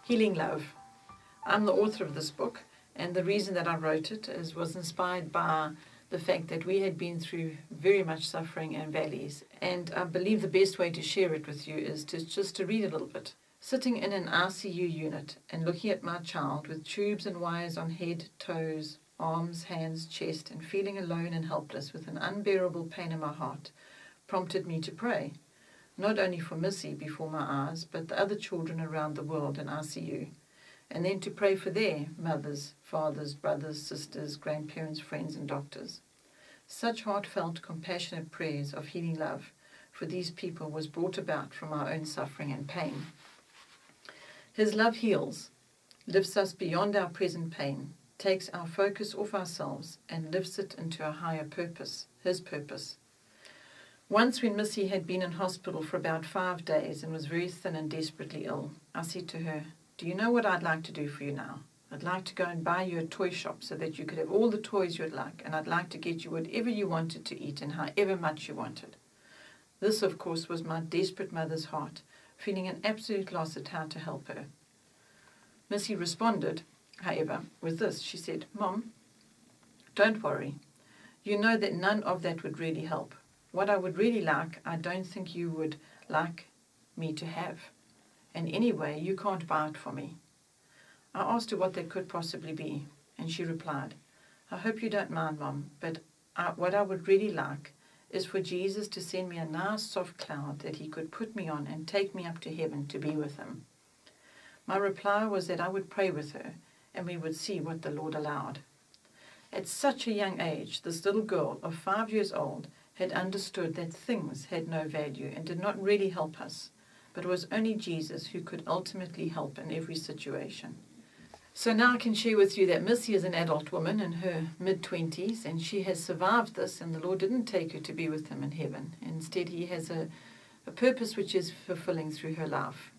Healing Love. I'm the author of this book, and the reason that I wrote it was inspired by the fact that we had been through very much suffering and valleys, and I believe the best way to share it with you is just to read a little bit. Sitting in an ICU unit and looking at my child with tubes and wires on head, toes, arms, hands, chest, and feeling alone and helpless with an unbearable pain in my heart prompted me to pray, not only for Missy before my eyes, but the other children around the world in ICU, and then to pray for their mothers, fathers, brothers, sisters, grandparents, friends, and doctors. Such heartfelt, compassionate prayers of healing love for these people was brought about from our own suffering and pain. His love heals, lifts us beyond our present pain, takes our focus off ourselves and lifts it into a higher purpose, his purpose. Once when Missy had been in hospital for about 5 days and was very thin and desperately ill, I said to her, "Do you know what I'd like to do for you now? I'd like to go and buy you a toy shop so that you could have all the toys you'd like, and I'd like to get you whatever you wanted to eat and however much you wanted." This, of course, was my desperate mother's heart, feeling an absolute loss at how to help her. Missy responded, however, with this. She said, "Mom, don't worry. You know that none of that would really help. What I would really like, I don't think you would like me to have. And anyway, you can't buy it for me." I asked her what that could possibly be, and she replied, "I hope you don't mind, Mom, but what I would really like is for Jesus to send me a nice soft cloud that he could put me on and take me up to heaven to be with him." My reply was that I would pray with her, and we would see what the Lord allowed. At such a young age, this little girl of 5 years old had understood that things had no value and did not really help us, but it was only Jesus who could ultimately help in every situation. So now I can share with you that Missy is an adult woman in her mid-20s, and she has survived this, and the Lord didn't take her to be with him in heaven. Instead, he has a purpose which is fulfilling through her life.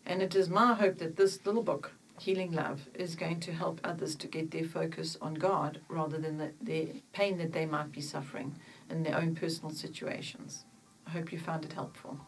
And it is my hope that this little book, Healing Love, is going to help others to get their focus on God rather than the pain that they might be suffering in their own personal situations. I hope you found it helpful.